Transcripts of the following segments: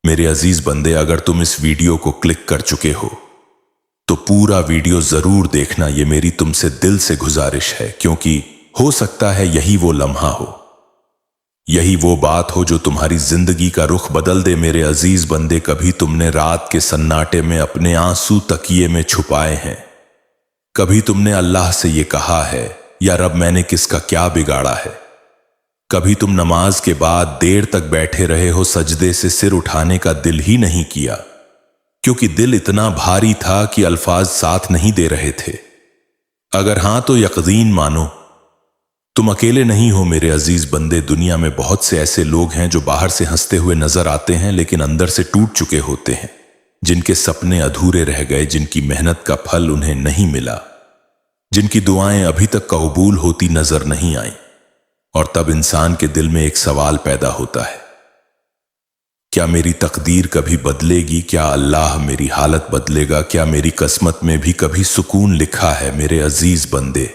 मेरे अजीज बंदे, अगर तुम इस वीडियो को क्लिक कर चुके हो तो पूरा वीडियो जरूर देखना। ये मेरी तुमसे दिल से गुजारिश है, क्योंकि हो सकता है यही वो लम्हा हो, यही वो बात हो जो तुम्हारी जिंदगी का रुख बदल दे। मेरे अजीज बंदे, कभी तुमने रात के सन्नाटे में अपने आंसू तकिए में छुपाए हैं? कभी तुमने अल्लाह से ये कहा है, या रब मैंने किसका क्या बिगाड़ा है? कभी तुम नमाज के बाद देर तक बैठे रहे हो, सजदे से सिर उठाने का दिल ही नहीं किया, क्योंकि दिल इतना भारी था कि अल्फाज साथ नहीं दे रहे थे? अगर हां तो यकीन मानो तुम अकेले नहीं हो मेरे अजीज बंदे। दुनिया में बहुत से ऐसे लोग हैं जो बाहर से हंसते हुए नजर आते हैं लेकिन अंदर से टूट चुके होते हैं, जिनके सपने अधूरे रह गए, जिनकी मेहनत का फल उन्हें नहीं मिला, जिनकी दुआएं अभी तक कबूल होती नजर नहीं आई। और तब इंसान के दिल में एक सवाल पैदा होता है, क्या मेरी तकदीर कभी बदलेगी? क्या अल्लाह मेरी हालत बदलेगा? क्या मेरी किस्मत में भी कभी सुकून लिखा है? मेरे अजीज बंदे,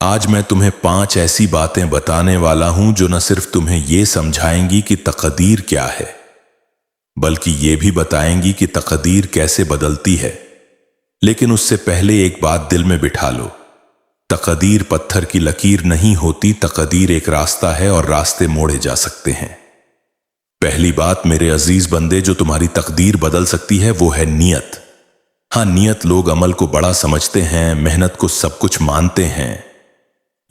आज मैं तुम्हें 5 ऐसी बातें बताने वाला हूं जो न सिर्फ तुम्हें यह समझाएंगी कि तकदीर क्या है, बल्कि यह भी बताएंगी कि तकदीर कैसे बदलती है। लेकिन उससे पहले एक बात दिल में बिठा लो, तकदीर पत्थर की लकीर नहीं होती, तकदीर एक रास्ता है और रास्ते मोड़े जा सकते हैं। पहली बात मेरे अजीज बंदे जो तुम्हारी तकदीर बदल सकती है वो है नियत। हां, नियत, लोग अमल को बड़ा समझते हैं, मेहनत को सब कुछ मानते हैं,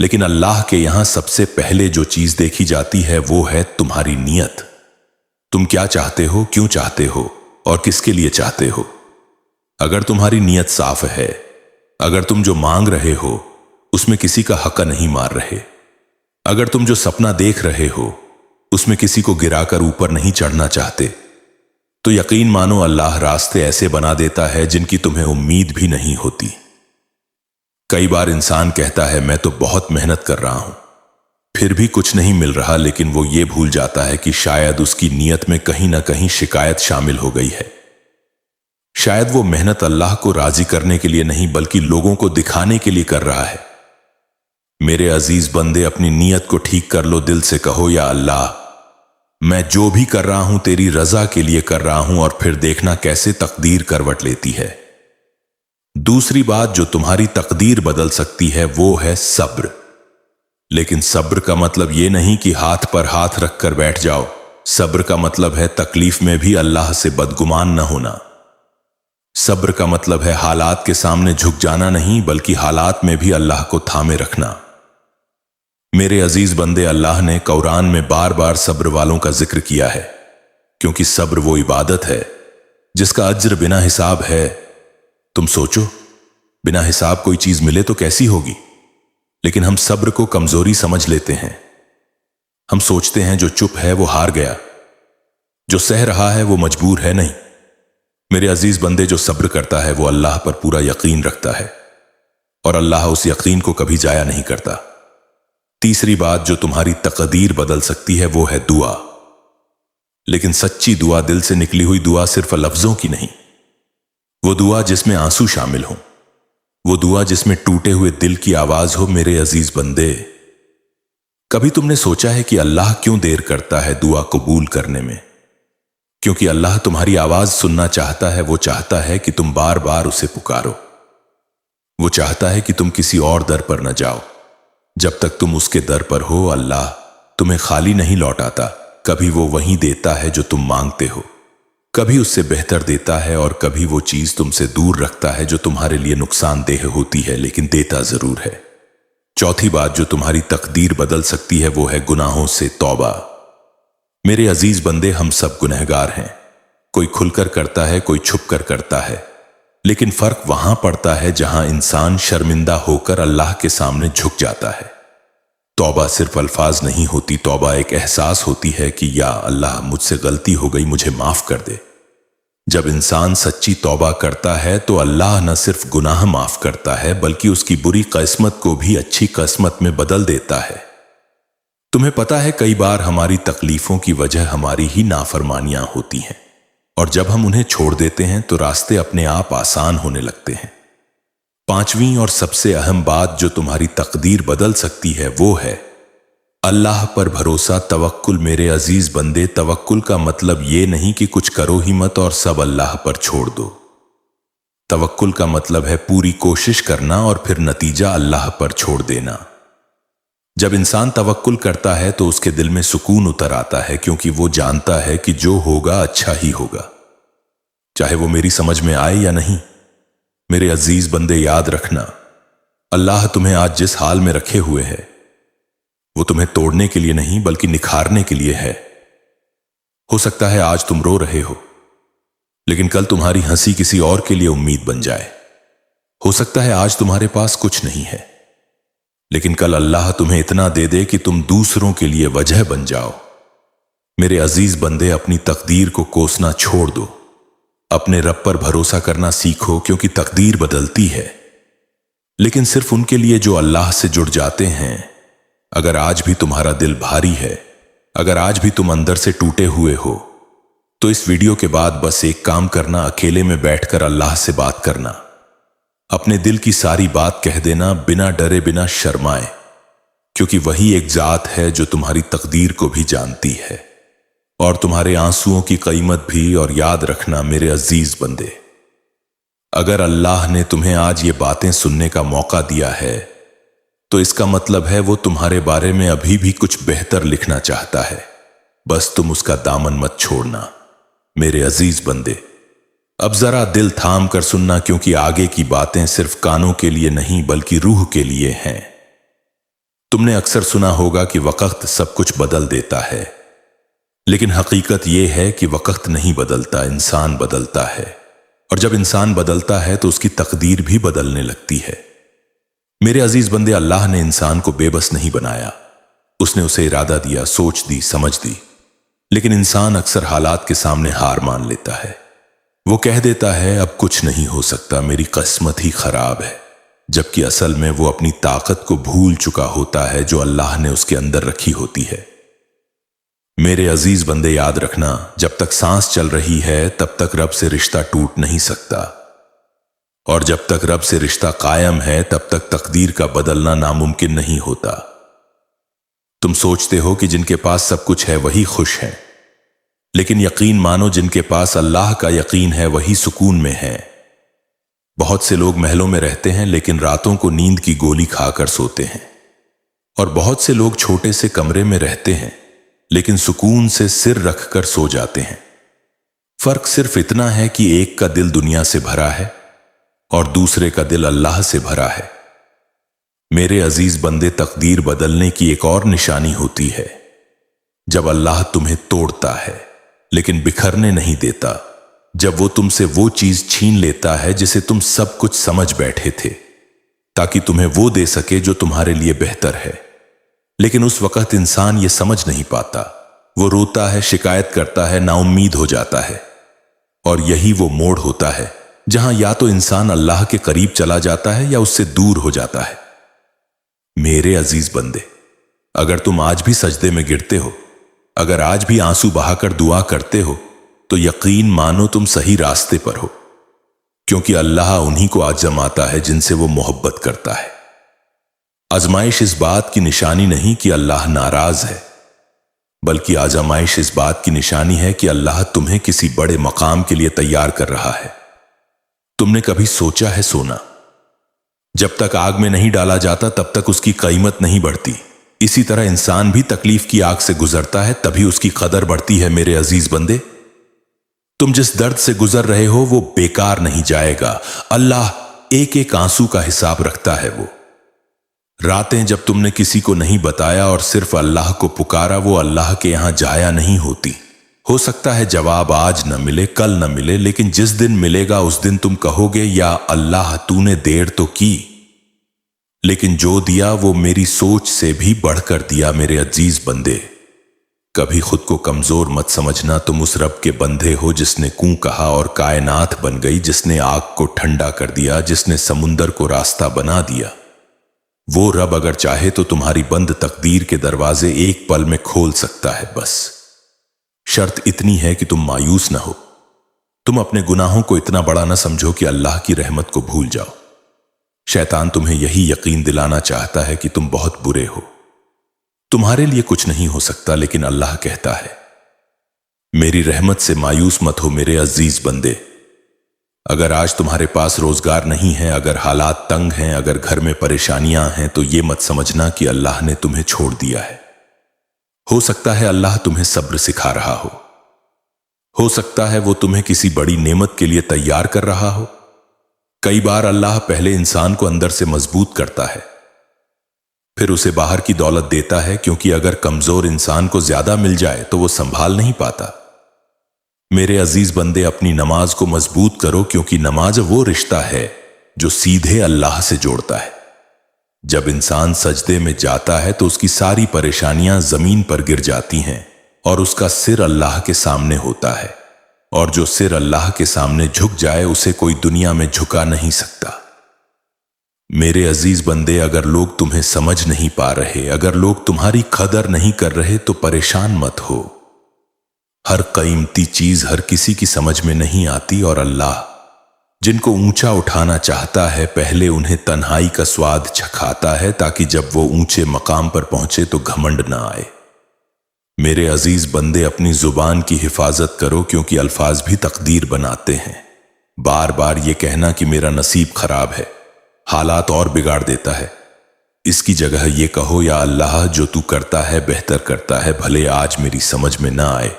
लेकिन अल्लाह के यहां सबसे पहले जो चीज देखी जाती है वो है तुम्हारी नियत। तुम क्या चाहते हो, क्यों चाहते हो और किसके लिए चाहते हो? अगर तुम्हारी नियत साफ है, अगर तुम जो मांग रहे हो उसमें किसी का हक नहीं मार रहे, अगर तुम जो सपना देख रहे हो उसमें किसी को गिराकर ऊपर नहीं चढ़ना चाहते, तो यकीन मानो अल्लाह रास्ते ऐसे बना देता है जिनकी तुम्हें उम्मीद भी नहीं होती। कई बार इंसान कहता है मैं तो बहुत मेहनत कर रहा हूं, फिर भी कुछ नहीं मिल रहा, लेकिन वो ये भूल जाता है कि शायद उसकी नीयत में कहीं ना कहीं शिकायत शामिल हो गई है। शायद वो मेहनत अल्लाह को राजी करने के लिए नहीं बल्कि लोगों को दिखाने के लिए कर रहा है। मेरे अजीज बंदे, अपनी नीयत को ठीक कर लो, दिल से कहो या अल्लाह, मैं जो भी कर रहा हूं तेरी रजा के लिए कर रहा हूं, और फिर देखना कैसे तकदीर करवट लेती है। दूसरी बात जो तुम्हारी तकदीर बदल सकती है वो है सब्र। लेकिन सब्र का मतलब यह नहीं कि हाथ पर हाथ रखकर बैठ जाओ। सब्र का मतलब है तकलीफ में भी अल्लाह से बदगुमान न होना। सब्र का मतलब है हालात के सामने झुक जाना नहीं, बल्कि हालात में भी अल्लाह को थामे रखना। मेरे अजीज बंदे, अल्लाह ने कुरान में बार बार सब्र वालों का जिक्र किया है, क्योंकि सब्र वो इबादत है जिसका अज्र बिना हिसाब है। तुम सोचो, बिना हिसाब कोई चीज मिले तो कैसी होगी? लेकिन हम सब्र को कमजोरी समझ लेते हैं। हम सोचते हैं जो चुप है वो हार गया, जो सह रहा है वो मजबूर है। नहीं मेरे अजीज बंदे, जो सब्र करता है वो अल्लाह पर पूरा यकीन रखता है, और अल्लाह उस यकीन को कभी जाया नहीं करता। तीसरी बात जो तुम्हारी तकदीर बदल सकती है वो है दुआ। लेकिन सच्ची दुआ, दिल से निकली हुई दुआ, सिर्फ लफ्जों की नहीं। वो दुआ जिसमें आंसू शामिल हों, वो दुआ जिसमें टूटे हुए दिल की आवाज हो। मेरे अजीज बंदे, कभी तुमने सोचा है कि अल्लाह क्यों देर करता है दुआ कबूल करने में? क्योंकि अल्लाह तुम्हारी आवाज सुनना चाहता है। वो चाहता है कि तुम बार बार उसे पुकारो। वो चाहता है कि तुम किसी और दर पर न जाओ। जब तक तुम उसके दर पर हो, अल्लाह तुम्हें खाली नहीं लौटाता। कभी वो वही देता है जो तुम मांगते हो, कभी उससे बेहतर देता है, और कभी वो चीज तुमसे दूर रखता है जो तुम्हारे लिए नुकसानदेह होती है, लेकिन देता जरूर है। चौथी बात जो तुम्हारी तकदीर बदल सकती है वो है गुनाहों से तौबा। मेरे अजीज बंदे, हम सब गुनहगार हैं। कोई खुलकर करता है, कोई छुपकर करता है, लेकिन फर्क वहां पड़ता है जहां इंसान शर्मिंदा होकर अल्लाह के सामने झुक जाता है। तौबा सिर्फ अल्फाज नहीं होती, तौबा एक एहसास होती है कि या अल्लाह, मुझसे गलती हो गई, मुझे माफ कर दे। जब इंसान सच्ची तौबा करता है तो अल्लाह न सिर्फ गुनाह माफ करता है बल्कि उसकी बुरी किस्मत को भी अच्छी किस्मत में बदल देता है। तुम्हें पता है, कई बार हमारी तकलीफों की वजह हमारी ही नाफरमानियां होती हैं, और जब हम उन्हें छोड़ देते हैं तो रास्ते अपने आप आसान होने लगते हैं। पांचवीं और सबसे अहम बात जो तुम्हारी तकदीर बदल सकती है वो है अल्लाह पर भरोसा, तवक्कुल। मेरे अजीज बंदे, तवक्कुल का मतलब ये नहीं कि कुछ करो ही मत और सब अल्लाह पर छोड़ दो। तवक्कुल का मतलब है पूरी कोशिश करना और फिर नतीजा अल्लाह पर छोड़ देना। जब इंसान तवक्कुल करता है तो उसके दिल में सुकून उतर आता है, क्योंकि वो जानता है कि जो होगा अच्छा ही होगा, चाहे वो मेरी समझ में आए या नहीं। मेरे अजीज बंदे, याद रखना, अल्लाह तुम्हें आज जिस हाल में रखे हुए है वो तुम्हें तोड़ने के लिए नहीं बल्कि निखारने के लिए है। हो सकता है आज तुम रो रहे हो, लेकिन कल तुम्हारी हंसी किसी और के लिए उम्मीद बन जाए। हो सकता है आज तुम्हारे पास कुछ नहीं है, लेकिन कल अल्लाह तुम्हें इतना दे दे कि तुम दूसरों के लिए वजह बन जाओ। मेरे अजीज बंदे, अपनी तकदीर को कोसना छोड़ दो। अपने रब पर भरोसा करना सीखो, क्योंकि तकदीर बदलती है, लेकिन सिर्फ उनके लिए जो अल्लाह से जुड़ जाते हैं। अगर आज भी तुम्हारा दिल भारी है, अगर आज भी तुम अंदर से टूटे हुए हो, तो इस वीडियो के बाद बस एक काम करना, अकेले में बैठकर अल्लाह से बात करना। अपने दिल की सारी बात कह देना, बिना डरे बिना शर्माए, क्योंकि वही एक जात है जो तुम्हारी तकदीर को भी जानती है और तुम्हारे आंसुओं की कीमत भी। और याद रखना मेरे अजीज बंदे, अगर अल्लाह ने तुम्हें आज ये बातें सुनने का मौका दिया है तो इसका मतलब है वो तुम्हारे बारे में अभी भी कुछ बेहतर लिखना चाहता है। बस तुम उसका दामन मत छोड़ना। मेरे अजीज बंदे, अब जरा दिल थाम कर सुनना, क्योंकि आगे की बातें सिर्फ कानों के लिए नहीं बल्कि रूह के लिए हैं। तुमने अक्सर सुना होगा कि वक्त सब कुछ बदल देता है, लेकिन हकीकत यह है कि वक्त नहीं बदलता, इंसान बदलता है। और जब इंसान बदलता है तो उसकी तकदीर भी बदलने लगती है। मेरे अजीज बंदे, अल्लाह ने इंसान को बेबस नहीं बनाया। उसने उसे इरादा दिया, सोच दी, समझ दी, लेकिन इंसान अक्सर हालात के सामने हार मान लेता है। वो कह देता है अब कुछ नहीं हो सकता, मेरी किस्मत ही खराब है, जबकि असल में वो अपनी ताकत को भूल चुका होता है जो अल्लाह ने उसके अंदर रखी होती है। मेरे अजीज बंदे, याद रखना, जब तक सांस चल रही है तब तक रब से रिश्ता टूट नहीं सकता, और जब तक रब से रिश्ता कायम है तब तक तकदीर का बदलना नामुमकिन नहीं होता। तुम सोचते हो कि जिनके पास सब कुछ है वही खुश हैं, लेकिन यकीन मानो जिनके पास अल्लाह का यकीन है वही सुकून में है। बहुत से लोग महलों में रहते हैं लेकिन रातों को नींद की गोली खाकर सोते हैं, और बहुत से लोग छोटे से कमरे में रहते हैं लेकिन सुकून से सिर रखकर सो जाते हैं। फर्क सिर्फ इतना है कि एक का दिल दुनिया से भरा है और दूसरे का दिल अल्लाह से भरा है। मेरे अजीज बंदे, तकदीर बदलने की एक और निशानी होती है जब अल्लाह तुम्हें तोड़ता है लेकिन बिखरने नहीं देता। जब वो तुमसे वो चीज छीन लेता है जिसे तुम सब कुछ समझ बैठे थे, ताकि तुम्हें वो दे सके जो तुम्हारे लिए बेहतर है। लेकिन उस वक्त इंसान ये समझ नहीं पाता। वो रोता है, शिकायत करता है, नाउम्मीद हो जाता है। और यही वो मोड़ होता है जहां या तो इंसान अल्लाह के करीब चला जाता है या उससे दूर हो जाता है। मेरे अजीज बंदे, अगर तुम आज भी सजदे में गिरते हो, अगर आज भी आंसू बहाकर दुआ करते हो, तो यकीन मानो तुम सही रास्ते पर हो, क्योंकि अल्लाह उन्हीं को आजमाता है जिनसे वो मोहब्बत करता है। आजमाइश इस बात की निशानी नहीं कि अल्लाह नाराज है, बल्कि आजमाइश इस बात की निशानी है कि अल्लाह तुम्हें किसी बड़े मकाम के लिए तैयार कर रहा है। तुमने कभी सोचा है सोना जब तक आग में नहीं डाला जाता तब तक उसकी कीमत नहीं बढ़ती? इसी तरह इंसान भी तकलीफ की आग से गुजरता है, तभी उसकी कदर बढ़ती है। मेरे अजीज बंदे, तुम जिस दर्द से गुजर रहे हो वो बेकार नहीं जाएगा। अल्लाह एक एक आंसू का हिसाब रखता है। वो रातें जब तुमने किसी को नहीं बताया और सिर्फ अल्लाह को पुकारा, वो अल्लाह के यहां जाया नहीं होती। हो सकता है जवाब आज न मिले, कल न मिले, लेकिन जिस दिन मिलेगा उस दिन तुम कहोगे, या अल्लाह तूने देर तो की, लेकिन जो दिया वो मेरी सोच से भी बढ़कर दिया। मेरे अजीज बंदे, कभी खुद को कमजोर मत समझना। तुम उस रब के बंदे हो जिसने कूं कहा और कायनात बन गई, जिसने आग को ठंडा कर दिया, जिसने समुंदर को रास्ता बना दिया। वो रब अगर चाहे तो तुम्हारी बंद तकदीर के दरवाजे एक पल में खोल सकता है। बस शर्त इतनी है कि तुम मायूस ना हो। तुम अपने गुनाहों को इतना बड़ा ना समझो कि अल्लाह की रहमत को भूल जाओ। शैतान तुम्हें यही यकीन दिलाना चाहता है कि तुम बहुत बुरे हो, तुम्हारे लिए कुछ नहीं हो सकता, लेकिन अल्लाह कहता है मेरी रहमत से मायूस मत हो मेरे अजीज बंदे। अगर आज तुम्हारे पास रोजगार नहीं है, अगर हालात तंग हैं, अगर घर में परेशानियां हैं, तो ये मत समझना कि अल्लाह ने तुम्हें छोड़ दिया है। हो सकता है अल्लाह तुम्हें सब्र सिखा रहा हो सकता है वो तुम्हें किसी बड़ी नेमत के लिए तैयार कर रहा हो। कई बार अल्लाह पहले इंसान को अंदर से मजबूत करता है, फिर उसे बाहर की दौलत देता है, क्योंकि अगर कमजोर इंसान को ज्यादा मिल जाए तो वो संभाल नहीं पाता। मेरे अजीज बंदे, अपनी नमाज को मजबूत करो, क्योंकि नमाज वो रिश्ता है जो सीधे अल्लाह से जोड़ता है। जब इंसान सजदे में जाता है तो उसकी सारी परेशानियां जमीन पर गिर जाती हैं और उसका सिर अल्लाह के सामने होता है, और जो सिर अल्लाह के सामने झुक जाए उसे कोई दुनिया में झुका नहीं सकता। मेरे अजीज बंदे, अगर लोग तुम्हें समझ नहीं पा रहे, अगर लोग तुम्हारी कदर नहीं कर रहे, तो परेशान मत हो। हर कीमती चीज हर किसी की समझ में नहीं आती, और अल्लाह जिनको ऊंचा उठाना चाहता है पहले उन्हें तन्हाई का स्वाद चखाता है, ताकि जब वो ऊंचे मकाम पर पहुंचे तो घमंड ना आए। मेरे अजीज बंदे, अपनी जुबान की हिफाजत करो, क्योंकि अल्फाज भी तकदीर बनाते हैं। बार बार ये कहना कि मेरा नसीब खराब है हालात और बिगाड़ देता है, इसकी जगह ये कहो या अल्लाह जो तू करता है बेहतर करता है, भले आज मेरी समझ में ना आए,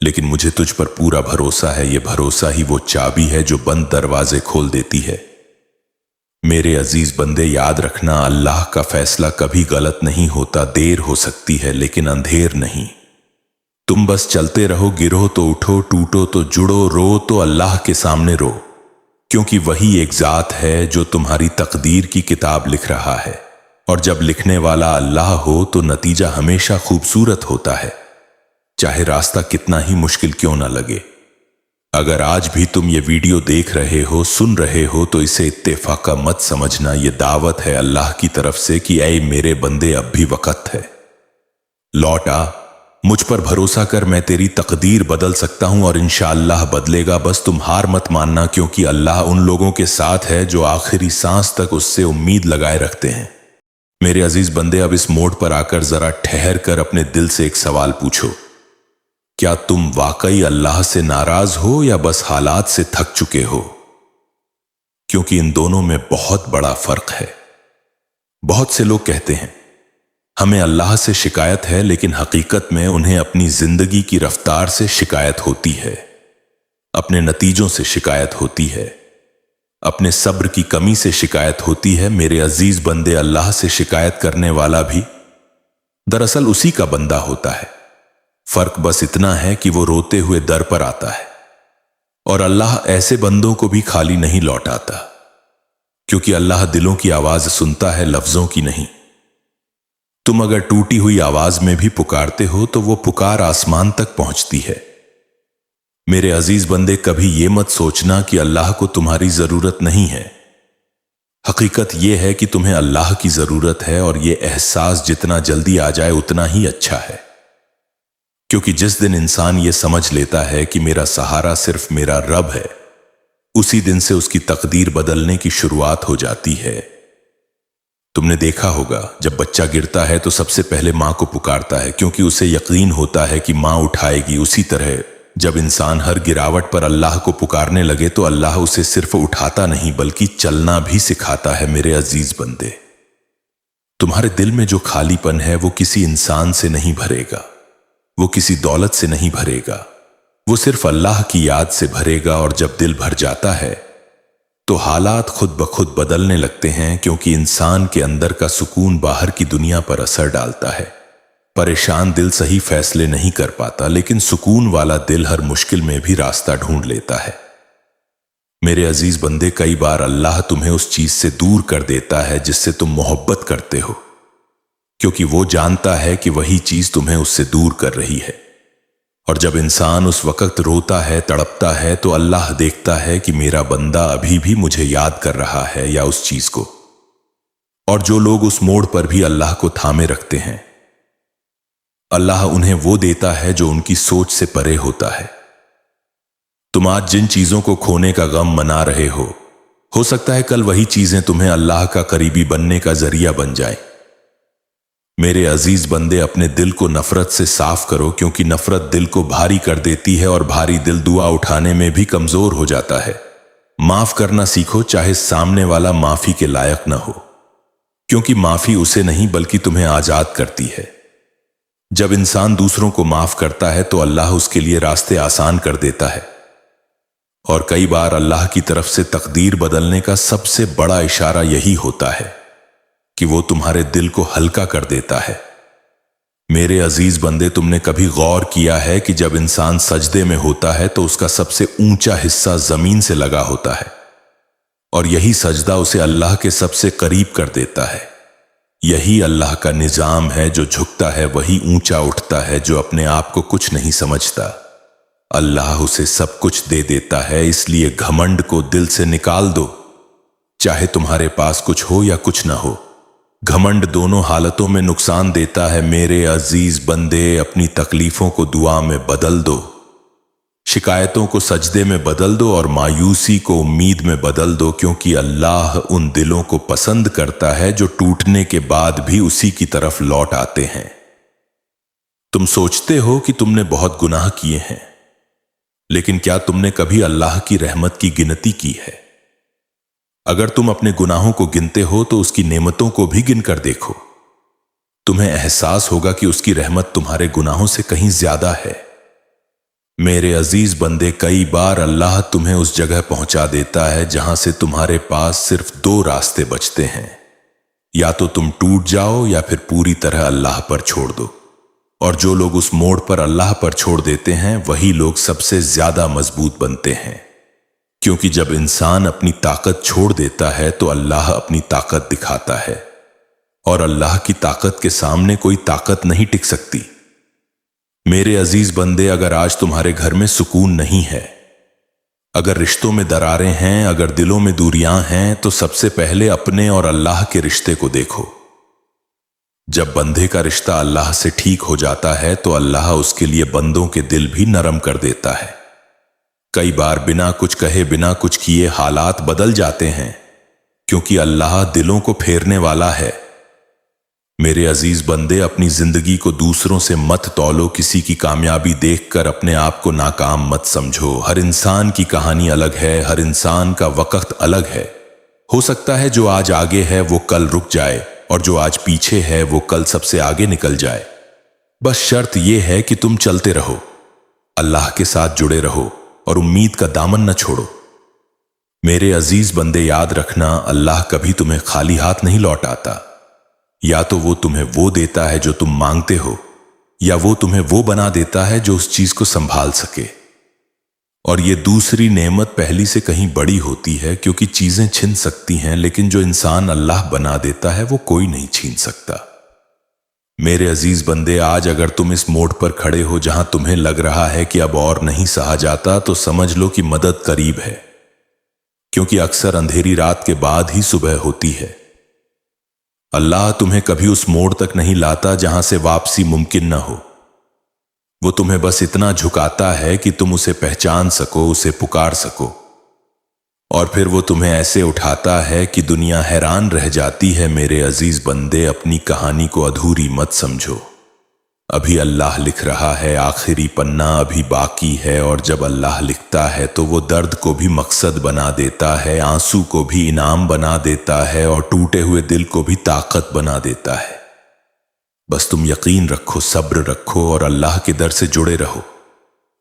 लेकिन मुझे तुझ पर पूरा भरोसा है। ये भरोसा ही वो चाबी है जो बंद दरवाजे खोल देती है। मेरे अजीज बंदे, याद रखना, अल्लाह का फैसला कभी गलत नहीं होता। देर हो सकती है लेकिन अंधेर नहीं। तुम बस चलते रहो, गिरो तो उठो, टूटो तो जुड़ो, रो तो अल्लाह के सामने रो, क्योंकि वही एक जात है जो तुम्हारी तकदीर की किताब लिख रहा है, और जब लिखने वाला अल्लाह हो तो नतीजा हमेशा खूबसूरत होता है, चाहे रास्ता कितना ही मुश्किल क्यों ना लगे। अगर आज भी तुम ये वीडियो देख रहे हो, सुन रहे हो, तो इसे इत्तेफाका मत समझना। ये दावत है अल्लाह की तरफ से कि ऐ मेरे बंदे, अब भी वक्त है, लौट आ, मुझ पर भरोसा कर, मैं तेरी तकदीर बदल सकता हूं और इंशाअल्लाह बदलेगा। बस तुम हार मत मानना, क्योंकि अल्लाह उन लोगों के साथ है जो आखिरी सांस तक उससे उम्मीद लगाए रखते हैं। मेरे अजीज बंदे, अब इस मोड़ पर आकर जरा ठहर कर अपने दिल से एक सवाल पूछो, क्या तुम वाकई अल्लाह से नाराज हो या बस हालात से थक चुके हो? क्योंकि इन दोनों में बहुत बड़ा फर्क है। बहुत से लोग कहते हैं हमें अल्लाह से शिकायत है, लेकिन हकीकत में उन्हें अपनी जिंदगी की रफ्तार से शिकायत होती है, अपने नतीजों से शिकायत होती है, अपने सब्र की कमी से शिकायत होती है। मेरे अजीज बंदे, अल्लाह से शिकायत करने वाला भी दरअसल उसी का बंदा होता है। फर्क बस इतना है कि वो रोते हुए दर पर आता है, और अल्लाह ऐसे बंदों को भी खाली नहीं लौटाता, क्योंकि अल्लाह दिलों की आवाज सुनता है, लफ्जों की नहीं। तुम अगर टूटी हुई आवाज में भी पुकारते हो तो वो पुकार आसमान तक पहुंचती है। मेरे अजीज बंदे, कभी ये मत सोचना कि अल्लाह को तुम्हारी जरूरत नहीं है। हकीकत यह है कि तुम्हें अल्लाह की जरूरत है, और यह एहसास जितना जल्दी आ जाए उतना ही अच्छा है, क्योंकि जिस दिन इंसान ये समझ लेता है कि मेरा सहारा सिर्फ मेरा रब है, उसी दिन से उसकी तकदीर बदलने की शुरुआत हो जाती है। तुमने देखा होगा, जब बच्चा गिरता है तो सबसे पहले मां को पुकारता है, क्योंकि उसे यकीन होता है कि मां उठाएगी। उसी तरह जब इंसान हर गिरावट पर अल्लाह को पुकारने लगे तो अल्लाह उसे सिर्फ उठाता नहीं बल्कि चलना भी सिखाता है। मेरे अजीज बंदे, तुम्हारे दिल में जो खालीपन है वो किसी इंसान से नहीं भरेगा, वो किसी दौलत से नहीं भरेगा, वो सिर्फ अल्लाह की याद से भरेगा। और जब दिल भर जाता है तो हालात खुद ब खुद बदलने लगते हैं, क्योंकि इंसान के अंदर का सुकून बाहर की दुनिया पर असर डालता है। परेशान दिल सही फैसले नहीं कर पाता, लेकिन सुकून वाला दिल हर मुश्किल में भी रास्ता ढूंढ लेता है। मेरे अजीज बंदे, कई बार अल्लाह तुम्हें उस चीज से दूर कर देता है जिससे तुम मोहब्बत करते हो, क्योंकि वो जानता है कि वही चीज तुम्हें उससे दूर कर रही है। और जब इंसान उस वक्त रोता है, तड़पता है, तो अल्लाह देखता है कि मेरा बंदा अभी भी मुझे याद कर रहा है या उस चीज को। और जो लोग उस मोड़ पर भी अल्लाह को थामे रखते हैं, अल्लाह उन्हें वो देता है जो उनकी सोच से परे होता है। तुम आज जिन चीजों को खोने का गम मना रहे हो सकता है कल वही चीजें तुम्हें अल्लाह का करीबी बनने का जरिया बन जाए। मेरे अजीज बंदे, अपने दिल को नफरत से साफ करो, क्योंकि नफरत दिल को भारी कर देती है और भारी दिल दुआ उठाने में भी कमजोर हो जाता है। माफ करना सीखो, चाहे सामने वाला माफी के लायक न हो, क्योंकि माफी उसे नहीं बल्कि तुम्हें आजाद करती है। जब इंसान दूसरों को माफ करता है तो अल्लाह उसके लिए रास्ते आसान कर देता है। और कई बार अल्लाह की तरफ से तकदीर बदलने का सबसे बड़ा इशारा यही होता है कि वो तुम्हारे दिल को हल्का कर देता है। मेरे अजीज बंदे, तुमने कभी गौर किया है कि जब इंसान सजदे में होता है तो उसका सबसे ऊंचा हिस्सा जमीन से लगा होता है, और यही सजदा उसे अल्लाह के सबसे करीब कर देता है। यही अल्लाह का निजाम है, जो झुकता है वही ऊंचा उठता है, जो अपने आप को कुछ नहीं समझता अल्लाह उसे सब कुछ दे देता है। इसलिए घमंड को दिल से निकाल दो, चाहे तुम्हारे पास कुछ हो या कुछ ना हो। घमंड दोनों हालतों में नुकसान देता है। मेरे अजीज बंदे, अपनी तकलीफों को दुआ में बदल दो, शिकायतों को सजदे में बदल दो और मायूसी को उम्मीद में बदल दो, क्योंकि अल्लाह उन दिलों को पसंद करता है जो टूटने के बाद भी उसी की तरफ लौट आते हैं। तुम सोचते हो कि तुमने बहुत गुनाह किए हैं, लेकिन क्या तुमने कभी अल्लाह की रहमत की गिनती की है? अगर तुम अपने गुनाहों को गिनते हो तो उसकी नेमतों को भी गिनकर देखो। तुम्हें एहसास होगा कि उसकी रहमत तुम्हारे गुनाहों से कहीं ज्यादा है। मेरे अजीज बंदे, कई बार अल्लाह तुम्हें उस जगह पहुंचा देता है जहां से तुम्हारे पास सिर्फ दो रास्ते बचते हैं, या तो तुम टूट जाओ या फिर पूरी तरह अल्लाह पर छोड़ दो। और जो लोग उस मोड़ पर अल्लाह पर छोड़ देते हैं वही लोग सबसे ज्यादा मजबूत बनते हैं, क्योंकि जब इंसान अपनी ताकत छोड़ देता है तो अल्लाह अपनी ताकत दिखाता है, और अल्लाह की ताकत के सामने कोई ताकत नहीं टिक सकती। मेरे अजीज बंदे, अगर आज तुम्हारे घर में सुकून नहीं है, अगर रिश्तों में दरारें हैं, अगर दिलों में दूरियां हैं, तो सबसे पहले अपने और अल्लाह के रिश्ते को देखो। जब बंदे का रिश्ता अल्लाह से ठीक हो जाता है तो अल्लाह उसके लिए बंदों के दिल भी नरम कर देता है। कई बार बिना कुछ कहे, बिना कुछ किए हालात बदल जाते हैं, क्योंकि अल्लाह दिलों को फेरने वाला है। मेरे अजीज बंदे, अपनी जिंदगी को दूसरों से मत तौलो। किसी की कामयाबी देखकर अपने आप को नाकाम मत समझो। हर इंसान की कहानी अलग है, हर इंसान का वक्त अलग है। हो सकता है जो आज आगे है वो कल रुक जाए, और जो आज पीछे है वो कल सबसे आगे निकल जाए। बस शर्त यह है कि तुम चलते रहो, अल्लाह के साथ जुड़े रहो और उम्मीद का दामन न छोड़ो। मेरे अजीज बंदे, याद रखना, अल्लाह कभी तुम्हें खाली हाथ नहीं लौटाता। या तो वो तुम्हें वो देता है जो तुम मांगते हो, या वो तुम्हें वो बना देता है जो उस चीज को संभाल सके। और ये दूसरी नेमत पहली से कहीं बड़ी होती है, क्योंकि चीजें छिन सकती हैं, लेकिन जो इंसान अल्लाह बना देता है वो कोई नहीं छीन सकता। मेरे अजीज बंदे, आज अगर तुम इस मोड़ पर खड़े हो जहां तुम्हें लग रहा है कि अब और नहीं सहा जाता, तो समझ लो कि मदद करीब है, क्योंकि अक्सर अंधेरी रात के बाद ही सुबह होती है। अल्लाह तुम्हें कभी उस मोड़ तक नहीं लाता जहां से वापसी मुमकिन न हो। वो तुम्हें बस इतना झुकाता है कि तुम उसे पहचान सको, उसे पुकार सको, और फिर वो तुम्हें ऐसे उठाता है कि दुनिया हैरान रह जाती है। मेरे अजीज बंदे, अपनी कहानी को अधूरी मत समझो। अभी अल्लाह लिख रहा है, आखिरी पन्ना अभी बाकी है, और जब अल्लाह लिखता है तो वो दर्द को भी मकसद बना देता है, आंसू को भी इनाम बना देता है, और टूटे हुए दिल को भी ताकत बना देता है। बस तुम यकीन रखो, सब्र रखो और अल्लाह के दर से जुड़े रहो,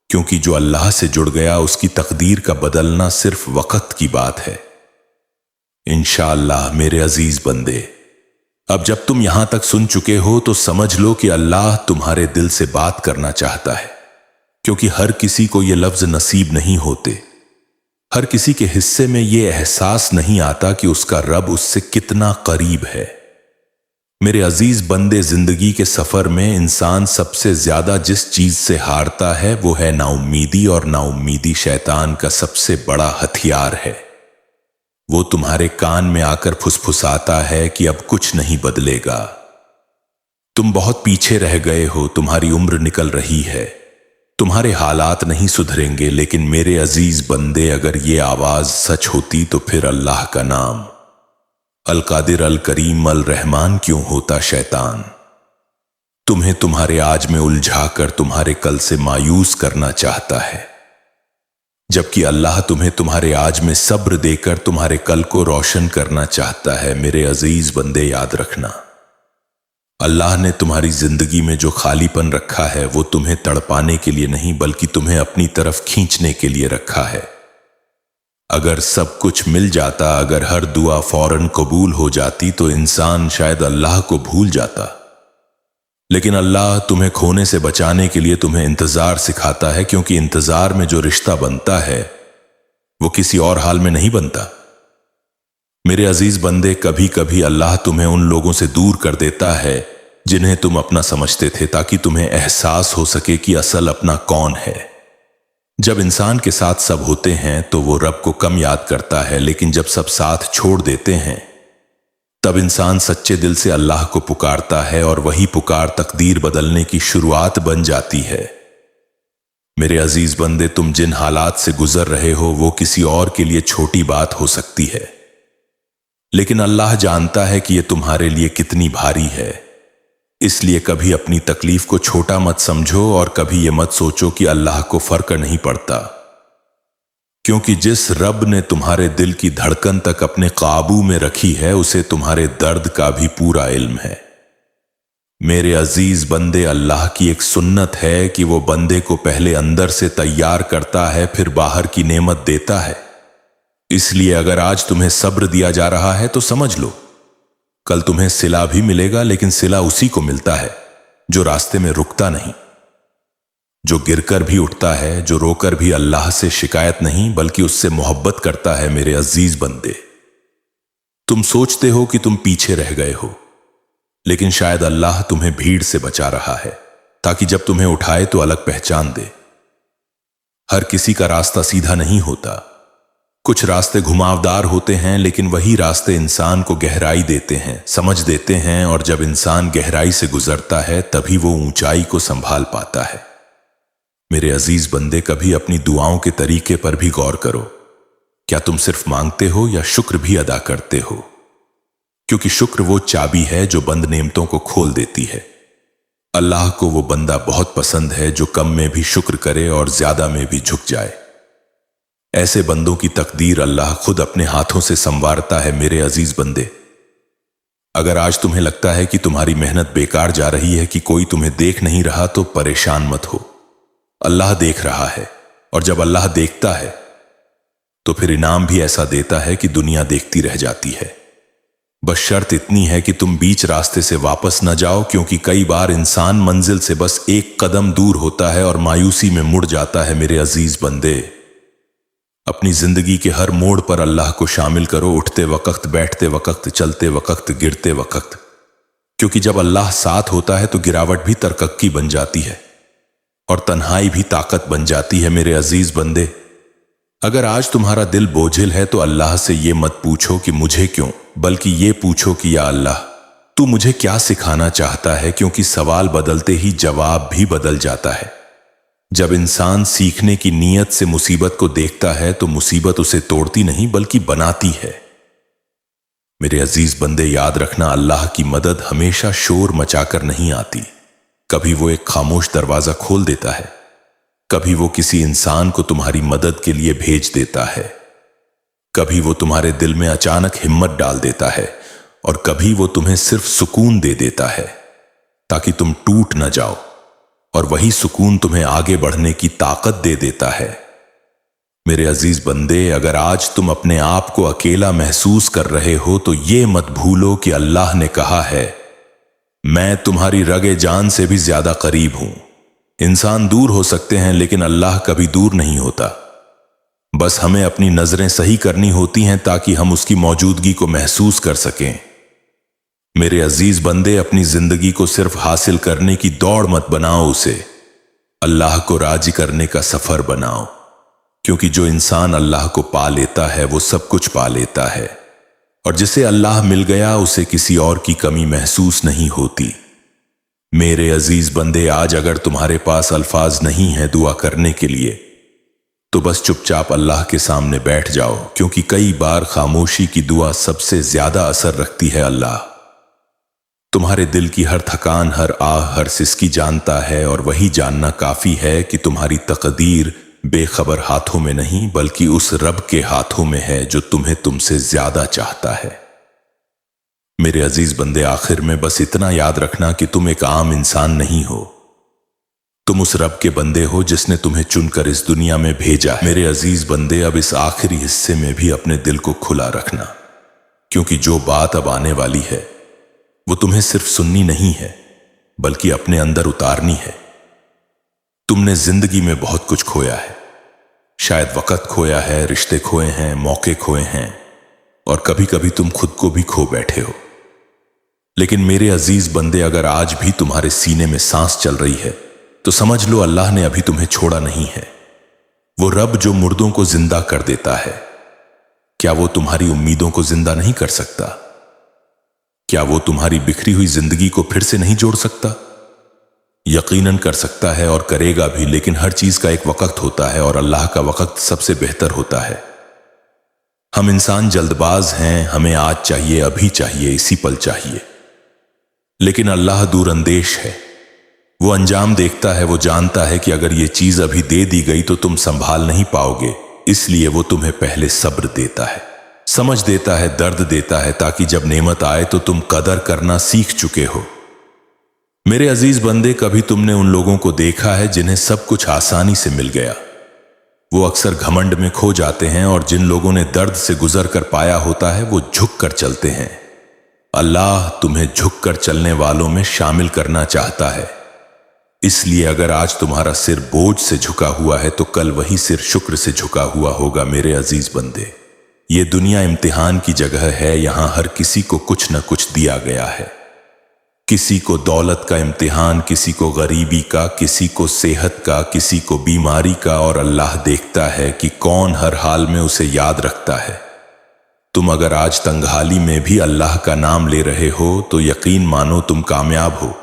क्योंकि जो अल्लाह से जुड़ गया उसकी तकदीर का बदलना सिर्फ वक्त की बात है। इंशाअल्लाह। मेरे अजीज बंदे, अब जब तुम यहां तक सुन चुके हो तो समझ लो कि अल्लाह तुम्हारे दिल से बात करना चाहता है, क्योंकि हर किसी को ये लफ्ज नसीब नहीं होते। हर किसी के हिस्से में ये एहसास नहीं आता कि उसका रब उससे कितना करीब है। मेरे अजीज बंदे, जिंदगी के सफर में इंसान सबसे ज्यादा जिस चीज से हारता है वो है नाउम्मीदी, और नाउम्मीदी शैतान का सबसे बड़ा हथियार है। वो तुम्हारे कान में आकर फुसफुसाता है कि अब कुछ नहीं बदलेगा, तुम बहुत पीछे रह गए हो, तुम्हारी उम्र निकल रही है, तुम्हारे हालात नहीं सुधरेंगे। लेकिन मेरे अजीज बंदे, अगर ये आवाज सच होती तो फिर अल्लाह का नाम अल कादिर, अल करीम, अल रहमान क्यों होता शैतान। तुम्हें तुम्हारे आज में उलझाकर तुम्हारे कल से मायूस करना चाहता है, जबकि अल्लाह तुम्हें तुम्हारे आज में सब्र देकर तुम्हारे कल को रोशन करना चाहता है। मेरे अजीज बंदे, याद रखना, अल्लाह ने तुम्हारी जिंदगी में जो खालीपन रखा है वो तुम्हें तड़पाने के लिए नहीं बल्कि तुम्हें अपनी तरफ खींचने के लिए रखा है। अगर सब कुछ मिल जाता, अगर हर दुआ फौरन कबूल हो जाती तो इंसान शायद अल्लाह को भूल जाता, लेकिन अल्लाह तुम्हें खोने से बचाने के लिए तुम्हें इंतजार सिखाता है, क्योंकि इंतजार में जो रिश्ता बनता है वो किसी और हाल में नहीं बनता। मेरे अजीज बंदे, कभी कभी अल्लाह तुम्हें उन लोगों से दूर कर देता है जिन्हें तुम अपना समझते थे, ताकि तुम्हें एहसास हो सके कि असल अपना कौन है। जब इंसान के साथ सब होते हैं तो वो रब को कम याद करता है, लेकिन जब सब साथ छोड़ देते हैं तब इंसान सच्चे दिल से अल्लाह को पुकारता है और वही पुकार तकदीर बदलने की शुरुआत बन जाती है। मेरे अजीज बंदे, तुम जिन हालात से गुजर रहे हो वो किसी और के लिए छोटी बात हो सकती है, लेकिन अल्लाह जानता है कि यह तुम्हारे लिए कितनी भारी है। इसलिए कभी अपनी तकलीफ को छोटा मत समझो और कभी यह मत सोचो कि अल्लाह को फर्क नहीं पड़ता, क्योंकि जिस रब ने तुम्हारे दिल की धड़कन तक अपने काबू में रखी है उसे तुम्हारे दर्द का भी पूरा इल्म है। मेरे अजीज बंदे, अल्लाह की एक सुन्नत है कि वो बंदे को पहले अंदर से तैयार करता है, फिर बाहर की नेमत देता है। इसलिए अगर आज तुम्हें सब्र दिया जा रहा है तो समझ लो कल तुम्हें सिला भी मिलेगा, लेकिन सिला उसी को मिलता है जो रास्ते में रुकता नहीं, जो गिरकर भी उठता है, जो रोकर भी अल्लाह से शिकायत नहीं बल्कि उससे मोहब्बत करता है। मेरे अजीज बंदे, तुम सोचते हो कि तुम पीछे रह गए हो, लेकिन शायद अल्लाह तुम्हें भीड़ से बचा रहा है ताकि जब तुम्हें उठाए तो अलग पहचान दे। हर किसी का रास्ता सीधा नहीं होता, कुछ रास्ते घुमावदार होते हैं, लेकिन वही रास्ते इंसान को गहराई देते हैं, समझ देते हैं, और जब इंसान गहराई से गुजरता है तभी वो ऊंचाई को संभाल पाता है। मेरे अजीज बंदे, कभी अपनी दुआओं के तरीके पर भी गौर करो। क्या तुम सिर्फ मांगते हो या शुक्र भी अदा करते हो? क्योंकि शुक्र वो चाबी है जो बंद नेमतों को खोल देती है। अल्लाह को वो बंदा बहुत पसंद है जो कम में भी शुक्र करे और ज्यादा में भी झुक जाए। ऐसे बंदों की तकदीर अल्लाह खुद अपने हाथों से संवारता है। मेरे अजीज बंदे, अगर आज तुम्हें लगता है कि तुम्हारी मेहनत बेकार जा रही है, कि कोई तुम्हें देख नहीं रहा, तो परेशान मत हो। अल्लाह देख रहा है, और जब अल्लाह देखता है तो फिर इनाम भी ऐसा देता है कि दुनिया देखती रह जाती है। बस शर्त इतनी है कि तुम बीच रास्ते से वापस न जाओ, क्योंकि कई बार इंसान मंजिल से बस एक कदम दूर होता है और मायूसी में मुड़ जाता है। मेरे अजीज बंदे, अपनी जिंदगी के हर मोड़ पर अल्लाह को शामिल करो, उठते वक्त, बैठते वक्त, चलते वक्त, गिरते वक्त, क्योंकि जब अल्लाह साथ होता है तो गिरावट भी तरक्की बन जाती है और तन्हाई भी ताकत बन जाती है। मेरे अजीज बंदे, अगर आज तुम्हारा दिल बोझिल है तो अल्लाह से ये मत पूछो कि मुझे क्यों, बल्कि ये पूछो कि या अल्लाह, तू मुझे क्या सिखाना चाहता है, क्योंकि सवाल बदलते ही जवाब भी बदल जाता है। जब इंसान सीखने की नीयत से मुसीबत को देखता है तो मुसीबत उसे तोड़ती नहीं बल्कि बनाती है। मेरे अजीज बंदे, याद रखना, अल्लाह की मदद हमेशा शोर मचाकर नहीं आती। कभी वो एक खामोश दरवाजा खोल देता है, कभी वो किसी इंसान को तुम्हारी मदद के लिए भेज देता है, कभी वो तुम्हारे दिल में अचानक हिम्मत डाल देता है, और कभी वो तुम्हें सिर्फ सुकून दे देता है ताकि तुम टूट न जाओ, और वही सुकून तुम्हें आगे बढ़ने की ताकत दे देता है। मेरे अजीज बंदे, अगर आज तुम अपने आप को अकेला महसूस कर रहे हो तो ये मत भूलो कि अल्लाह ने कहा है, मैं तुम्हारी रगे जान से भी ज्यादा करीब हूं। इंसान दूर हो सकते हैं लेकिन अल्लाह कभी दूर नहीं होता। बस हमें अपनी नजरें सही करनी होती हैं ताकि हम उसकी मौजूदगी को महसूस कर सकें। मेरे अजीज बंदे, अपनी जिंदगी को सिर्फ हासिल करने की दौड़ मत बनाओ, उसे अल्लाह को राजी करने का सफर बनाओ, क्योंकि जो इंसान अल्लाह को पा लेता है वो सब कुछ पा लेता है, और जिसे अल्लाह मिल गया उसे किसी और की कमी महसूस नहीं होती। मेरे अजीज बंदे, आज अगर तुम्हारे पास अल्फाज नहीं है दुआ करने के लिए तो बस चुपचाप अल्लाह के सामने बैठ जाओ, क्योंकि कई बार खामोशी की दुआ सबसे ज्यादा असर रखती है। अल्लाह तुम्हारे दिल की हर थकान, हर आह, हर सिसकी जानता है, और वही जानना काफी है कि तुम्हारी तकदीर बेखबर हाथों में नहीं बल्कि उस रब के हाथों में है जो तुम्हें तुमसे ज्यादा चाहता है। मेरे अजीज बंदे, आखिर में बस इतना याद रखना कि तुम एक आम इंसान नहीं हो। तुम उस रब के बंदे हो जिसने तुम्हें चुनकर इस दुनिया में भेजा है। मेरे अजीज बंदे, अब इस आखिरी हिस्से में भी अपने दिल को खुला रखना, क्योंकि जो बात अब आने वाली है वो तुम्हें सिर्फ सुननी नहीं है बल्कि अपने अंदर उतारनी है। तुमने जिंदगी में बहुत कुछ खोया है, शायद वक्त खोया है, रिश्ते खोए हैं, मौके खोए हैं, और कभी कभी तुम खुद को भी खो बैठे हो। लेकिन मेरे अजीज बंदे, अगर आज भी तुम्हारे सीने में सांस चल रही है तो समझ लो अल्लाह ने अभी तुम्हें छोड़ा नहीं है। वो रब जो मुर्दों को जिंदा कर देता है, क्या वो तुम्हारी उम्मीदों को जिंदा नहीं कर सकता? क्या वो तुम्हारी बिखरी हुई जिंदगी को फिर से नहीं जोड़ सकता? यकीनन कर सकता है और करेगा भी, लेकिन हर चीज का एक वक्त होता है और अल्लाह का वक्त सबसे बेहतर होता है। हम इंसान जल्दबाज हैं, हमें आज चाहिए, अभी चाहिए, इसी पल चाहिए। लेकिन अल्लाह दूरअंदेश है, वो अंजाम देखता है, वो जानता है कि अगर ये चीज अभी दे दी गई तो तुम संभाल नहीं पाओगे, इसलिए वो तुम्हें पहले सब्र देता है, समझ देता है, दर्द देता है, ताकि जब नेमत आए तो तुम कदर करना सीख चुके हो। मेरे अजीज बंदे, कभी तुमने उन लोगों को देखा है जिन्हें सब कुछ आसानी से मिल गया? वो अक्सर घमंड में खो जाते हैं, और जिन लोगों ने दर्द से गुजर कर पाया होता है वो झुक कर चलते हैं। अल्लाह तुम्हें झुक कर चलने वालों में शामिल करना चाहता है। इसलिए अगर आज तुम्हारा सिर बोझ से झुका हुआ है तो कल वही सिर शुक्र से झुका हुआ होगा। मेरे अजीज बंदे, ये दुनिया इम्तिहान की जगह है, यहां हर किसी को कुछ न कुछ दिया गया है। किसी को दौलत का इम्तिहान, किसी को गरीबी का, किसी को सेहत का, किसी को बीमारी का, और अल्लाह देखता है कि कौन हर हाल में उसे याद रखता है। तुम अगर आज तंगहाली में भी अल्लाह का नाम ले रहे हो तो यकीन मानो तुम कामयाब हो,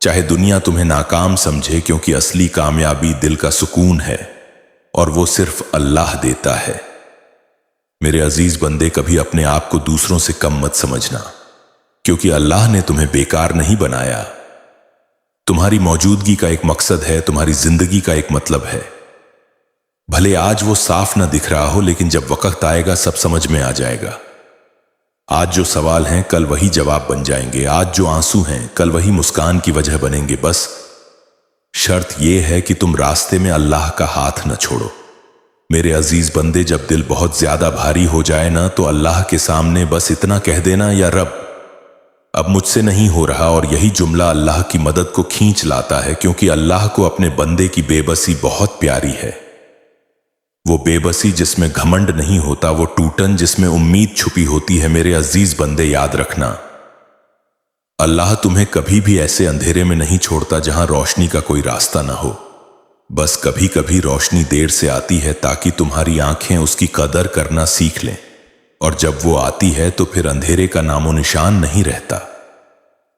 चाहे दुनिया तुम्हें नाकाम समझे, क्योंकि असली कामयाबी दिल का सुकून है और वो सिर्फ अल्लाह देता है। मेरे अजीज बंदे, कभी अपने आप को दूसरों से कम मत समझना, क्योंकि अल्लाह ने तुम्हें बेकार नहीं बनाया। तुम्हारी मौजूदगी का एक मकसद है, तुम्हारी जिंदगी का एक मतलब है। भले आज वो साफ ना दिख रहा हो, लेकिन जब वक्त आएगा सब समझ में आ जाएगा। आज जो सवाल हैं कल वही जवाब बन जाएंगे, आज जो आंसू हैं कल वही मुस्कान की वजह बनेंगे। बस शर्त यह है कि तुम रास्ते में अल्लाह का हाथ न छोड़ो। मेरे अजीज बंदे, जब दिल बहुत ज्यादा भारी हो जाए ना, तो अल्लाह के सामने बस इतना कह देना, या रब अब मुझसे नहीं हो रहा, और यही जुमला अल्लाह की मदद को खींच लाता है, क्योंकि अल्लाह को अपने बंदे की बेबसी बहुत प्यारी है। वो बेबसी जिसमें घमंड नहीं होता, वो टूटन जिसमें उम्मीद छुपी होती है। मेरे अजीज बंदे, याद रखना, अल्लाह तुम्हें कभी भी ऐसे अंधेरे में नहीं छोड़ता जहां रोशनी का कोई रास्ता ना हो। बस कभी कभी रोशनी देर से आती है ताकि तुम्हारी आंखें उसकी कदर करना सीख लें, और जब वो आती है तो फिर अंधेरे का नामो निशान नहीं रहता।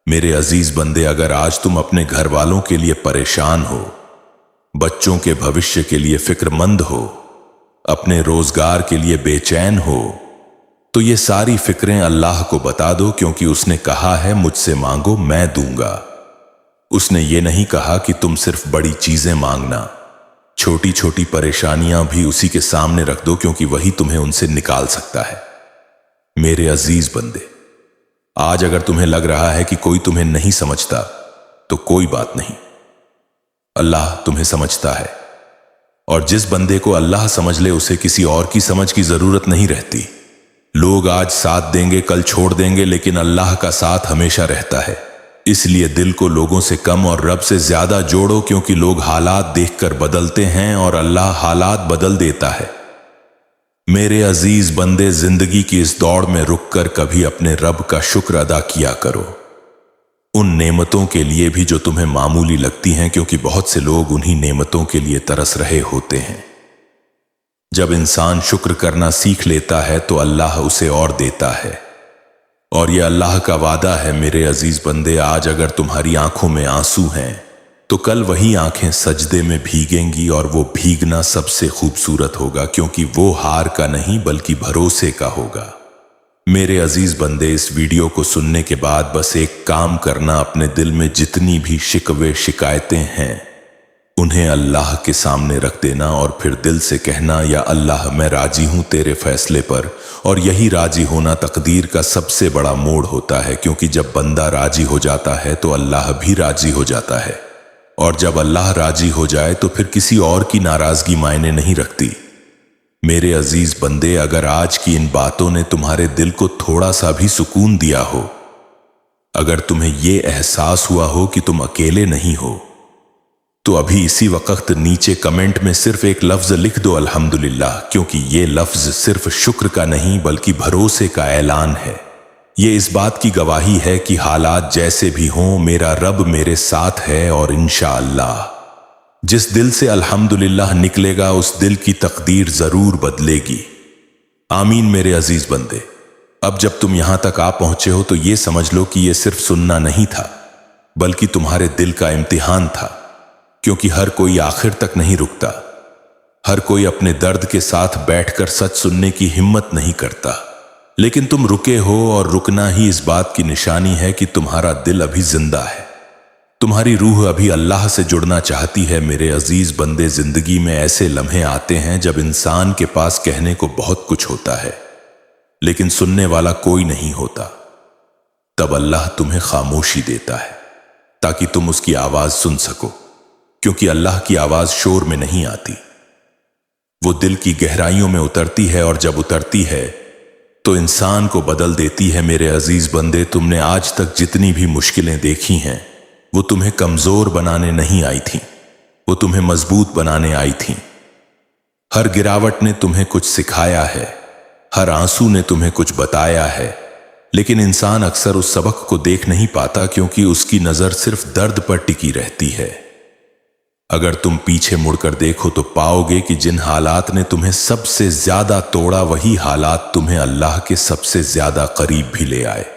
मेरे अजीज बंदे, अगर आज तुम अपने घर वालों के लिए परेशान हो, बच्चों के भविष्य के लिए फिक्रमंद हो, अपने रोजगार के लिए बेचैन हो, तो ये सारी फिक्रें अल्लाह को बता दो, क्योंकि उसने कहा है मुझसे मांगो मैं दूंगा। उसने ये नहीं कहा कि तुम सिर्फ बड़ी चीजें मांगना, छोटी छोटी परेशानियां भी उसी के सामने रख दो, क्योंकि वही तुम्हें उनसे निकाल सकता है। मेरे अजीज बंदे, आज अगर तुम्हें लग रहा है कि कोई तुम्हें नहीं समझता तो कोई बात नहीं, अल्लाह तुम्हें समझता है, और जिस बंदे को अल्लाह समझ ले उसे किसी और की समझ की जरूरत नहीं रहती। लोग आज साथ देंगे, कल छोड़ देंगे, लेकिन अल्लाह का साथ हमेशा रहता है। इसलिए दिल को लोगों से कम और रब से ज्यादा जोड़ो, क्योंकि लोग हालात देखकर बदलते हैं और अल्लाह हालात बदल देता है। मेरे अजीज बंदे, जिंदगी की इस दौड़ में रुककर कभी अपने रब का शुक्र अदा किया करो, उन नेमतों के लिए भी जो तुम्हें मामूली लगती हैं, क्योंकि बहुत से लोग उन्हीं नेमतों के लिए तरस रहे होते हैं। जब इंसान शुक्र करना सीख लेता है तो अल्लाह उसे और देता है, और यह अल्लाह का वादा है। मेरे अजीज बंदे, आज अगर तुम्हारी आंखों में आंसू हैं तो कल वही आंखें सजदे में भीगेंगी, और वो भीगना सबसे खूबसूरत होगा, क्योंकि वो हार का नहीं बल्कि भरोसे का होगा। मेरे अजीज बंदे, इस वीडियो को सुनने के बाद बस एक काम करना, अपने दिल में जितनी भी शिकवे शिकायतें हैं उन्हें अल्लाह के सामने रख देना और फिर दिल से कहना, या अल्लाह मैं राजी हूं तेरे फैसले पर। और यही राजी होना तकदीर का सबसे बड़ा मोड़ होता है, क्योंकि जब बंदा राजी हो जाता है तो अल्लाह भी राजी हो जाता है, और जब अल्लाह राजी हो जाए तो फिर किसी और की नाराजगी मायने नहीं रखती। मेरे अजीज बंदे, अगर आज की इन बातों ने तुम्हारे दिल को थोड़ा सा भी सुकून दिया हो, अगर तुम्हें यह एहसास हुआ हो कि तुम अकेले नहीं हो, तो अभी इसी वक्त नीचे कमेंट में सिर्फ एक लफ्ज लिख दो, अल्हम्दुलिल्लाह, क्योंकि ये लफ्ज सिर्फ शुक्र का नहीं बल्कि भरोसे का ऐलान है। ये इस बात की गवाही है कि हालात जैसे भी हों, मेरा रब मेरे साथ है, और इंशाअल्लाह जिस दिल से अल्हम्दुलिल्लाह निकलेगा उस दिल की तकदीर जरूर बदलेगी। आमीन। मेरे अजीज बंदे, अब जब तुम यहां तक आ पहुंचे हो तो ये समझ लो कि ये सिर्फ सुनना नहीं था बल्कि तुम्हारे दिल का इम्तिहान था, क्योंकि हर कोई आखिर तक नहीं रुकता। हर कोई अपने दर्द के साथ बैठकर सच सुनने की हिम्मत नहीं करता, लेकिन तुम रुके हो, और रुकना ही इस बात की निशानी है कि तुम्हारा दिल अभी जिंदा है, तुम्हारी रूह अभी अल्लाह से जुड़ना चाहती है। मेरे अजीज बंदे, जिंदगी में ऐसे लम्हे आते हैं जब इंसान के पास कहने को बहुत कुछ होता है लेकिन सुनने वाला कोई नहीं होता। तब अल्लाह तुम्हें खामोशी देता है ताकि तुम उसकी आवाज सुन सको, क्योंकि अल्लाह की आवाज शोर में नहीं आती, वो दिल की गहराइयों में उतरती है, और जब उतरती है तो इंसान को बदल देती है। मेरे अजीज बंदे, तुमने आज तक जितनी भी मुश्किलें देखी हैं वो तुम्हें कमजोर बनाने नहीं आई थीं, वो तुम्हें मजबूत बनाने आई थीं। हर गिरावट ने तुम्हें कुछ सिखाया है, हर आंसू ने तुम्हें कुछ बताया है, लेकिन इंसान अक्सर उस सबक को देख नहीं पाता, क्योंकि उसकी नजर सिर्फ दर्द पर टिकी रहती है। अगर तुम पीछे मुड़कर देखो तो पाओगे कि जिन हालात ने तुम्हें सबसे ज्यादा तोड़ा, वही हालात तुम्हें अल्लाह के सबसे ज्यादा करीब भी ले आए।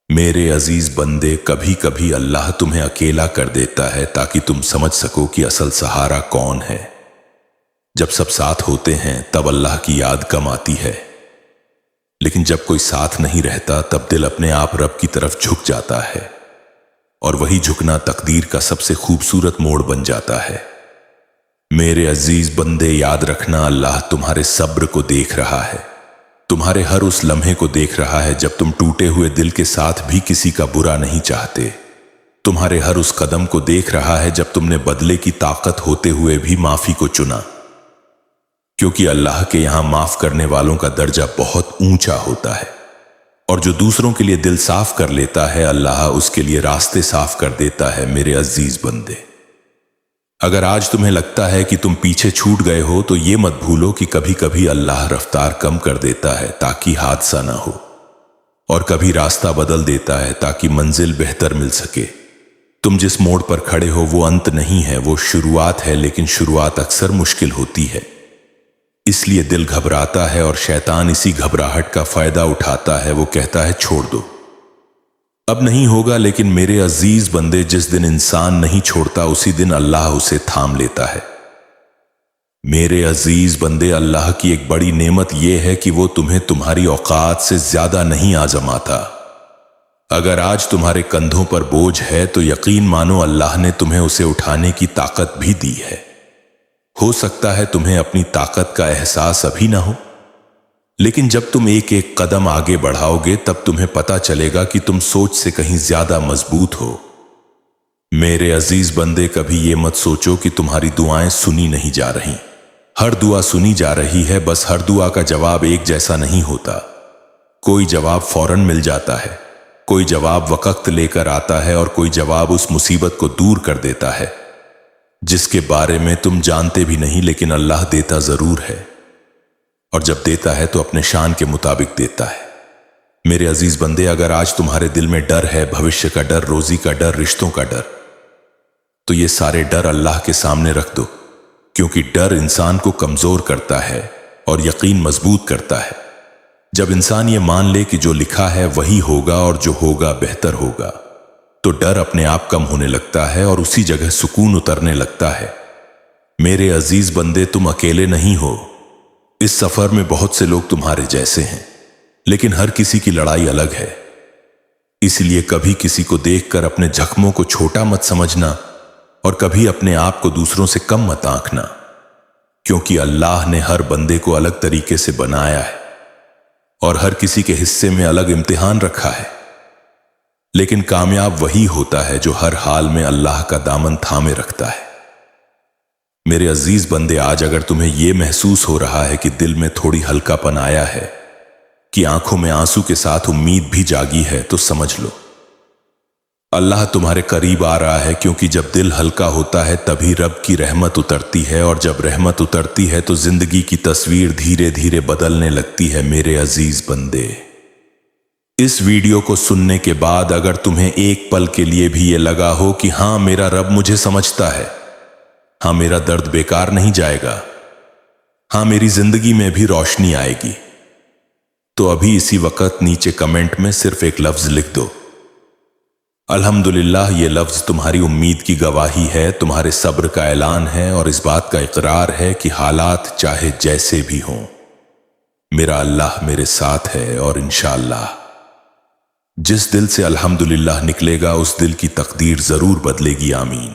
मेरे अजीज बंदे, कभी कभी अल्लाह तुम्हें अकेला कर देता है ताकि तुम समझ सको कि असल सहारा कौन है। जब सब साथ होते हैं तब अल्लाह की याद कम आती है, लेकिन जब कोई साथ नहीं रहता तब दिल अपने आप रब की तरफ झुक जाता है, और वही झुकना तकदीर का सबसे खूबसूरत मोड़ बन जाता है। मेरे अजीज बंदे, याद रखना, अल्लाह तुम्हारे सब्र को देख रहा है, तुम्हारे हर उस लम्हे को देख रहा है जब तुम टूटे हुए दिल के साथ भी किसी का बुरा नहीं चाहते, तुम्हारे हर उस कदम को देख रहा है जब तुमने बदले की ताकत होते हुए भी माफी को चुना, क्योंकि अल्लाह के यहां माफ करने वालों का दर्जा बहुत ऊंचा होता है, और जो दूसरों के लिए दिल साफ कर लेता है अल्लाह उसके लिए रास्ते साफ कर देता है। मेरे अजीज बंदे, अगर आज तुम्हें लगता है कि तुम पीछे छूट गए हो तो ये मत भूलो कि कभी कभी अल्लाह रफ्तार कम कर देता है ताकि हादसा ना हो, और कभी रास्ता बदल देता है ताकि मंजिल बेहतर मिल सके। तुम जिस मोड़ पर खड़े हो वो अंत नहीं है, वो शुरुआत है, लेकिन शुरुआत अक्सर मुश्किल होती है, इसलिए दिल घबराता है और शैतान इसी घबराहट का फायदा उठाता है। वो कहता है छोड़ दो, अब नहीं होगा, लेकिन मेरे अजीज बंदे, जिस दिन इंसान नहीं छोड़ता उसी दिन अल्लाह उसे थाम लेता है। मेरे अजीज बंदे, अल्लाह की एक बड़ी नेमत यह है कि वो तुम्हें तुम्हारी औकात से ज्यादा नहीं आजमाता। अगर आज तुम्हारे कंधों पर बोझ है तो यकीन मानो अल्लाह ने तुम्हें उसे उठाने की ताकत भी दी है। हो सकता है तुम्हें अपनी ताकत का एहसास अभी ना हो, लेकिन जब तुम एक एक कदम आगे बढ़ाओगे तब तुम्हें पता चलेगा कि तुम सोच से कहीं ज्यादा मजबूत हो। मेरे अजीज बंदे, कभी ये मत सोचो कि तुम्हारी दुआएं सुनी नहीं जा रही। हर दुआ सुनी जा रही है, बस हर दुआ का जवाब एक जैसा नहीं होता। कोई जवाब फौरन मिल जाता है, कोई जवाब वक्त लेकर आता है, और कोई जवाब उस मुसीबत को दूर कर देता है जिसके बारे में तुम जानते भी नहीं, लेकिन अल्लाह देता जरूर है, और जब देता है तो अपने शान के मुताबिक देता है। मेरे अजीज बंदे, अगर आज तुम्हारे दिल में डर है, भविष्य का डर, रोजी का डर, रिश्तों का डर, तो ये सारे डर अल्लाह के सामने रख दो, क्योंकि डर इंसान को कमजोर करता है और यकीन मजबूत करता है। जब इंसान ये मान ले कि जो लिखा है वही होगा और जो होगा बेहतर होगा, तो डर अपने आप कम होने लगता है और उसी जगह सुकून उतरने लगता है। मेरे अजीज बंदे, तुम अकेले नहीं हो। इस सफर में बहुत से लोग तुम्हारे जैसे हैं, लेकिन हर किसी की लड़ाई अलग है। इसलिए कभी किसी को देखकर अपने जख्मों को छोटा मत समझना और कभी अपने आप को दूसरों से कम मत आंकना, क्योंकि अल्लाह ने हर बंदे को अलग तरीके से बनाया है और हर किसी के हिस्से में अलग इम्तिहान रखा है। लेकिन कामयाब वही होता है जो हर हाल में अल्लाह का दामन थामे रखता है। मेरे अजीज बंदे, आज अगर तुम्हें यह महसूस हो रहा है कि दिल में थोड़ी हल्कापन आया है, कि आंखों में आंसू के साथ उम्मीद भी जागी है, तो समझ लो अल्लाह तुम्हारे करीब आ रहा है, क्योंकि जब दिल हल्का होता है तभी रब की रहमत उतरती है, और जब रहमत उतरती है तो जिंदगी की तस्वीर धीरे धीरे बदलने लगती है। मेरे अजीज बंदे, इस वीडियो को सुनने के बाद अगर तुम्हें एक पल के लिए भी ये लगा हो कि हां, मेरा रब मुझे समझता है, हां, मेरा दर्द बेकार नहीं जाएगा, हां, मेरी जिंदगी में भी रोशनी आएगी, तो अभी इसी वक्त नीचे कमेंट में सिर्फ एक लफ्ज लिख दो, अल्हम्दुलिल्लाह। ये लफ्ज तुम्हारी उम्मीद की गवाही है, तुम्हारे सब्र का ऐलान है और इस बात का इकरार है कि हालात चाहे जैसे भी हों, मेरा अल्लाह मेरे साथ है, और इंशाअल्लाह जिस दिल से अल्हम्दुलिल्लाह निकलेगा उस दिल की तकदीर जरूर बदलेगी। आमीन।